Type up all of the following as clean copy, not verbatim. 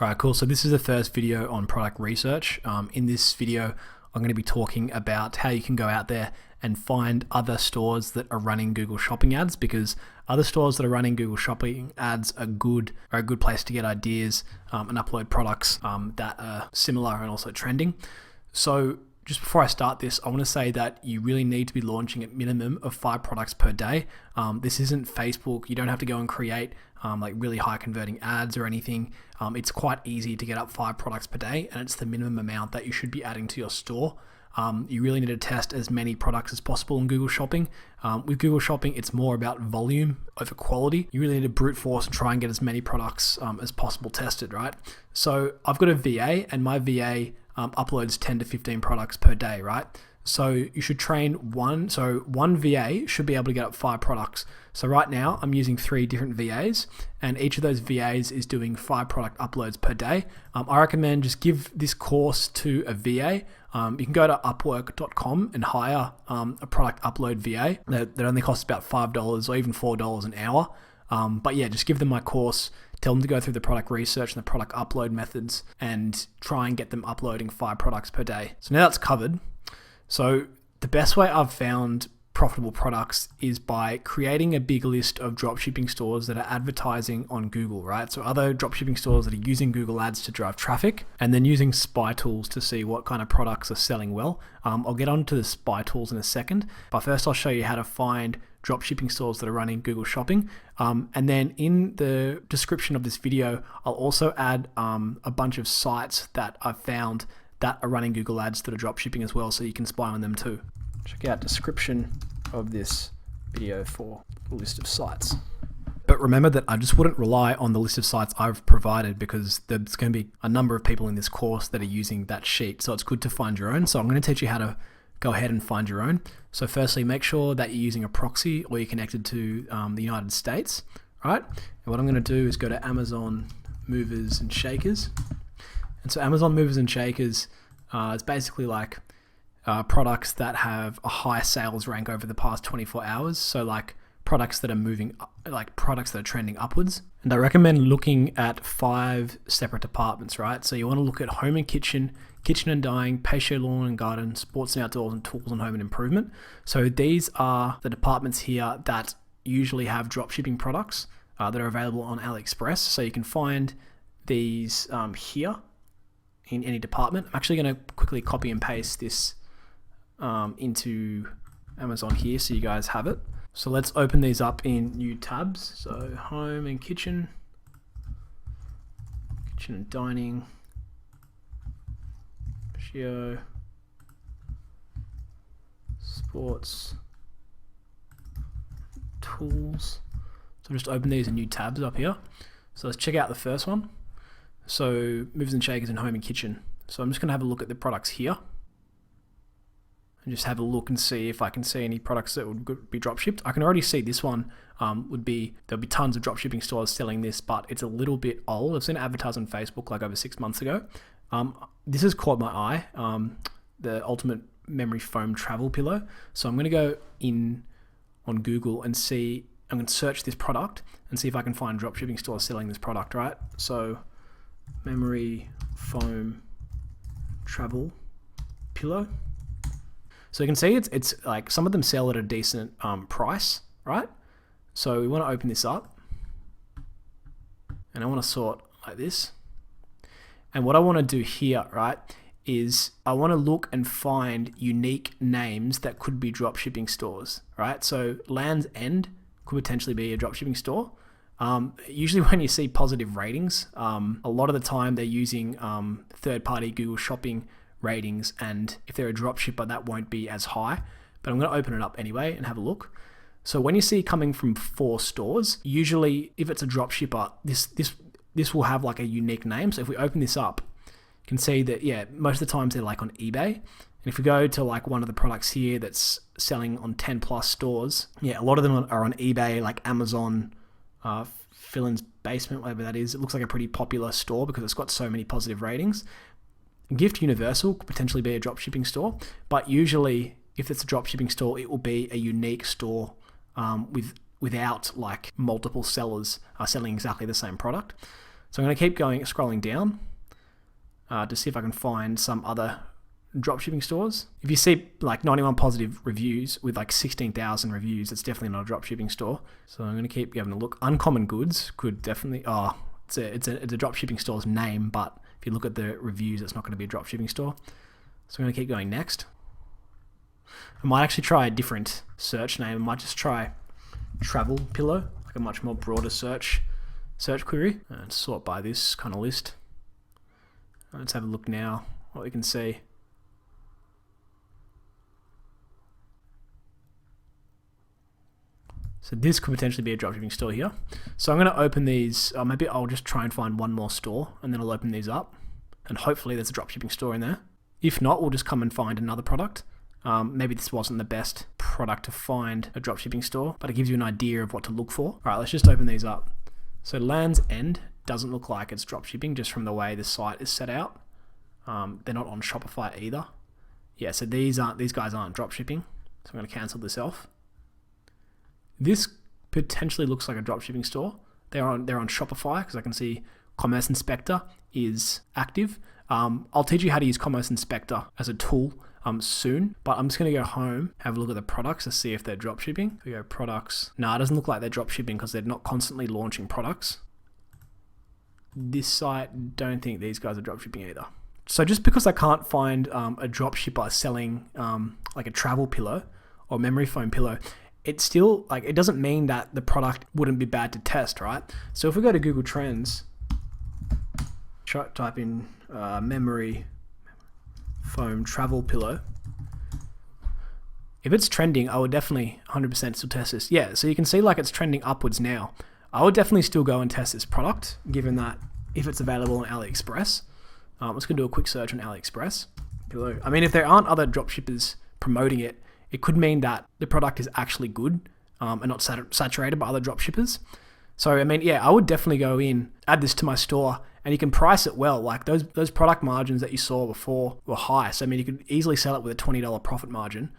Alright, cool. So this is the first video on product research. In this video, I'm going to be talking about how you can go out there and find other stores that are running Google Shopping ads, because other stores that are running Google Shopping ads are a good place to get ideas and upload products that are similar and also trending. So just before I start this, I want to say that you really need to be launching at minimum of 5 products per day. This isn't Facebook. You don't have to go and create like really high converting ads or anything. It's quite easy to get up 5 products per day, and it's the minimum amount that you should be adding to your store. You really need to test as many products as possible in Google Shopping. With Google Shopping, it's more about volume over quality. You really need to brute force and try and get as many products as possible tested, right? So I've got a VA, and my VA uploads 10 to 15 products per day, right? So you should train one. So one VA should be able to get up 5 products. So right now I'm using 3 different VAs, and each of those VAs is doing 5 product uploads per day. I recommend just give this course to a VA. You can go to upwork.com and hire a product upload VA that only costs about $5 or even $4 an hour. But yeah, just give them my course. Tell them to go through the product research and the product upload methods and try and get them uploading 5 products per day. So now that's covered. So the best way I've found profitable products is by creating a big list of dropshipping stores that are advertising on Google, right? So other dropshipping stores that are using Google Ads to drive traffic, and then using spy tools to see what kind of products are selling well. I'll get onto the spy tools in a second, but first I'll show you how to find dropshipping stores that are running Google Shopping. And then in the description of this video, I'll also add a bunch of sites that I've found that are running Google Ads that are dropshipping as well, so you can spy on them too. Check out description of this video for a list of sites. But remember that I just wouldn't rely on the list of sites I've provided, because there's going to be a number of people in this course that are using that sheet. So it's good to find your own. So I'm going to teach you how to go ahead and find your own. So firstly, make sure that you're using a proxy or you're connected to the United States, right? And what I'm going to do is go to Amazon Movers and Shakers. And so Amazon Movers and Shakers is basically like products that have a high sales rank over the past 24 hours. So like products that are moving, like products that are trending upwards. And I recommend looking at 5 separate departments, right? So you want to look at home and kitchen, kitchen and dining, patio, lawn and garden, sports and outdoors, and tools and home and improvement. So these are the departments here that usually have dropshipping products that are available on AliExpress. So you can find these here in any department. I'm actually going to quickly copy and paste this into Amazon here so you guys have it. So let's open these up in new tabs. So home and kitchen, kitchen and dining, patio, sports, tools. So just open these in new tabs up here. So let's check out the first one. So movers and shakers and home and kitchen. So I'm just going to have a look at the products here and just have a look and see if I can see any products that would be drop shipped. I can already see this one there'll be tons of drop shipping stores selling this, but it's a little bit old. I've seen it advertised on Facebook like over 6 months ago. This has caught my eye, the Ultimate Memory Foam Travel Pillow. So I'm going to go in on Google and see, I'm going to search this product and see if I can find drop shipping stores selling this product, right? So Memory Foam Travel Pillow. So you can see it's like some of them sell at a decent price, right? So we want to open this up and I want to sort like this. And what I want to do here, right, is I want to look and find unique names that could be dropshipping stores, right? So Land's End could potentially be a dropshipping store. Usually when you see positive ratings, a lot of the time they're using third-party Google Shopping ratings, and if they're a dropshipper, that won't be as high. But I'm going to open it up anyway and have a look. So when you see coming from 4 stores, usually if it's a dropshipper, this will have like a unique name. So if we open this up, you can see that, yeah, most of the times they're like on eBay. And if we go to like one of the products here that's selling on 10 plus stores, yeah, a lot of them are on eBay, like Amazon, Fillin's Basement, whatever that is. It looks like a pretty popular store because it's got so many positive ratings. Gift Universal could potentially be a dropshipping store, but usually if it's a dropshipping store, it will be a unique store without like multiple sellers selling exactly the same product. So I'm going to keep scrolling down to see if I can find some other dropshipping stores. If you see like 91 positive reviews with like 16,000 reviews, it's definitely not a dropshipping store. So I'm going to keep having a look. Uncommon Goods could definitely, it's a dropshipping store's name, but if you look at the reviews, it's not going to be a dropshipping store. So I'm going to keep going next. I might actually try a different search name. I might just try Travel Pillow, like a much more broader search query, and sort by this kind of list. Let's have a look now what we can see. So this could potentially be a dropshipping store here. So I'm going to open these. Maybe I'll just try and find one more store and then I'll open these up. And hopefully there's a dropshipping store in there. If not, we'll just come and find another product. Maybe this wasn't the best product to find a dropshipping store, but it gives you an idea of what to look for. All right, let's just open these up. So Land's End doesn't look like it's dropshipping just from the way the site is set out. They're not on Shopify either. Yeah, so these guys aren't dropshipping. So I'm going to cancel this off. This potentially looks like a dropshipping store. They're on Shopify because I can see Commerce Inspector is active. I'll teach you how to use Commerce Inspector as a tool soon, but I'm just going to go home, have a look at the products to see if they're dropshipping. We go products. No, it doesn't look like they're dropshipping because they're not constantly launching products. This site, don't think these guys are dropshipping either. So just because I can't find a dropshipper selling like a travel pillow or memory foam pillow, it's still like, it doesn't mean that the product wouldn't be bad to test, right? So if we go to Google Trends, type in memory foam travel pillow. If it's trending, I would definitely 100% still test this. Yeah, so you can see like it's trending upwards now. I would definitely still go and test this product, given that if it's available on AliExpress. Let's go do a quick search on AliExpress. Pillow. I mean, if there aren't other dropshippers promoting it, it could mean that the product is actually good and not saturated by other dropshippers. So, I mean, yeah, I would definitely go in, add this to my store, and you can price it well. Like those product margins that you saw before were high. So, I mean, you could easily sell it with a $20 profit margin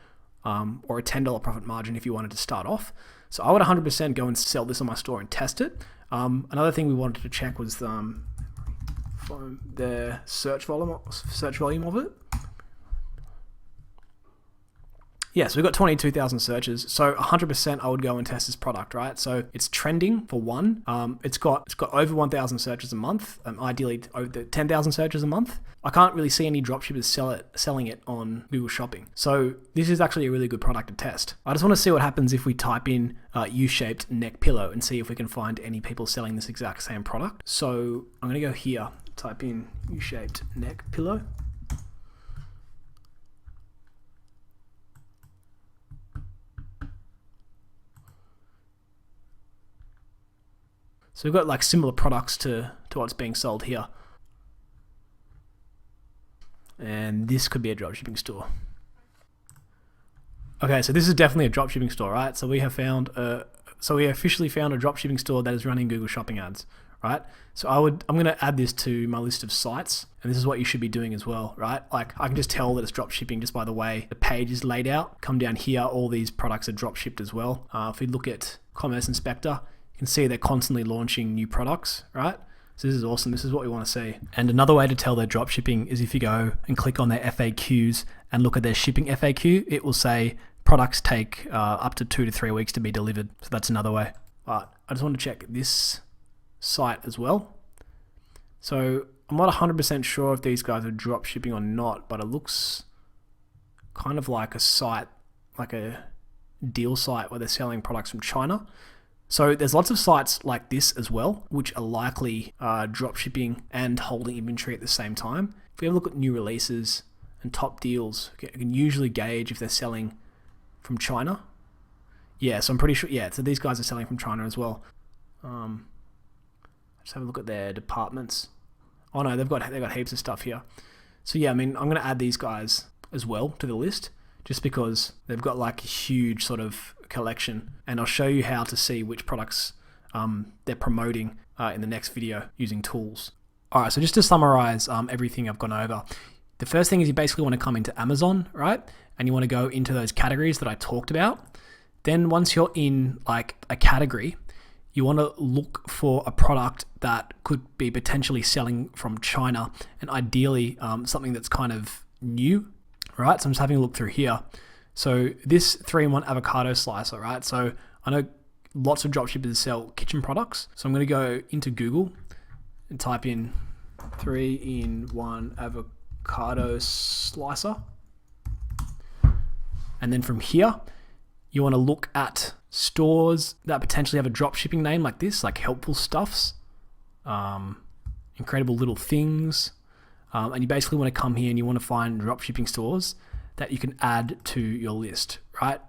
or a $10 profit margin if you wanted to start off. So I would 100% go and sell this on my store and test it. Another thing we wanted to check was the search volume of it. Yeah, so we've got 22,000 searches. So 100% I would go and test this product, right? So it's trending for one. It's got over 1,000 searches a month, ideally over 10,000 searches a month. I can't really see any dropshippers selling it on Google Shopping. So this is actually a really good product to test. I just want to see what happens if we type in U-shaped neck pillow and see if we can find any people selling this exact same product. So I'm going to go here, type in U-shaped neck pillow. So we've got like similar products to what's being sold here. And this could be a dropshipping store. Okay, so this is definitely a dropshipping store, right? So we officially found a dropshipping store that is running Google Shopping ads, right? So I'm going to add this to my list of sites, and this is what you should be doing as well, right? Like I can just tell that it's dropshipping just by the way the page is laid out. Come down here, all these products are dropshipped as well. If we look at Commerce Inspector, you can see they're constantly launching new products, right? So this is awesome. This is what we want to see. And another way to tell they're dropshipping is if you go and click on their FAQs and look at their shipping FAQ, it will say products take up to 2 to 3 weeks to be delivered. So that's another way. But I just want to check this site as well. So I'm not 100% sure if these guys are dropshipping or not, but it looks kind of like a site, like a deal site where they're selling products from China. So there's lots of sites like this as well, which are likely drop shipping and holding inventory at the same time. If we have a look at new releases and top deals, you can usually gauge if they're selling from China. Yeah, so I'm pretty sure, yeah, so these guys are selling from China as well. Just have a look at their departments. Oh no, they've got heaps of stuff here. So yeah, I mean, I'm going to add these guys as well to the list, just because they've got like a huge sort of collection, and I'll show you how to see which products they're promoting in the next video using tools. All right, so just to summarize everything I've gone over, the first thing is you basically want to come into Amazon, right? And you want to go into those categories that I talked about. Then once you're in like a category, you want to look for a product that could be potentially selling from China, and ideally something that's kind of new, right? So I'm just having a look through here. So this 3-in-1 avocado slicer, right? So I know lots of dropshippers sell kitchen products. So I'm going to go into Google and type in 3-in-1 avocado slicer. And then from here, you want to look at stores that potentially have a drop shipping name like this, like Helpful Stuffs, Incredible Little Things. And you basically want to come here and you want to find drop shipping stores that you can add to your list, right?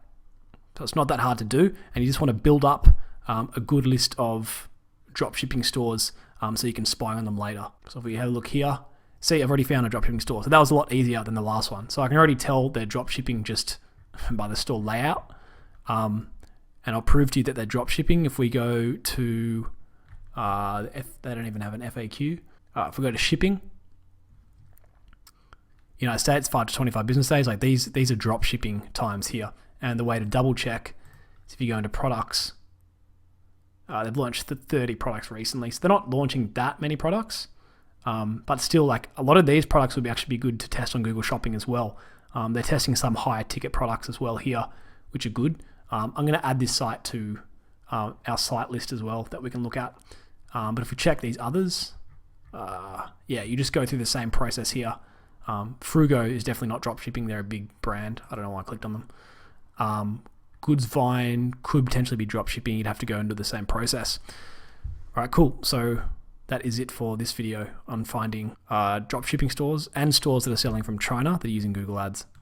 So it's not that hard to do. And you just want to build up a good list of drop shipping stores so you can spy on them later. So if we have a look here, see, I've already found a drop shipping store. So that was a lot easier than the last one. So I can already tell they're drop shipping just by the store layout. And I'll prove to you that they're drop shipping. If we go to, they don't even have an FAQ. If we go to shipping, United States, 5 to 25 business days. Like these are drop shipping times here. And the way to double check is if you go into products, they've launched 30 products recently. So they're not launching that many products, but still, like a lot of these products would actually be good to test on Google Shopping as well. They're testing some higher ticket products as well here, which are good. I'm going to add this site to our site list as well that we can look at. But if we check these others, yeah, you just go through the same process here. Frugo is definitely not drop shipping. They're a big brand. I don't know why I clicked on them. Goods Vine could potentially be drop shipping. You'd have to go into the same process. All right, cool. So that is it for this video on finding drop shipping stores and stores that are selling from China that are using Google Ads.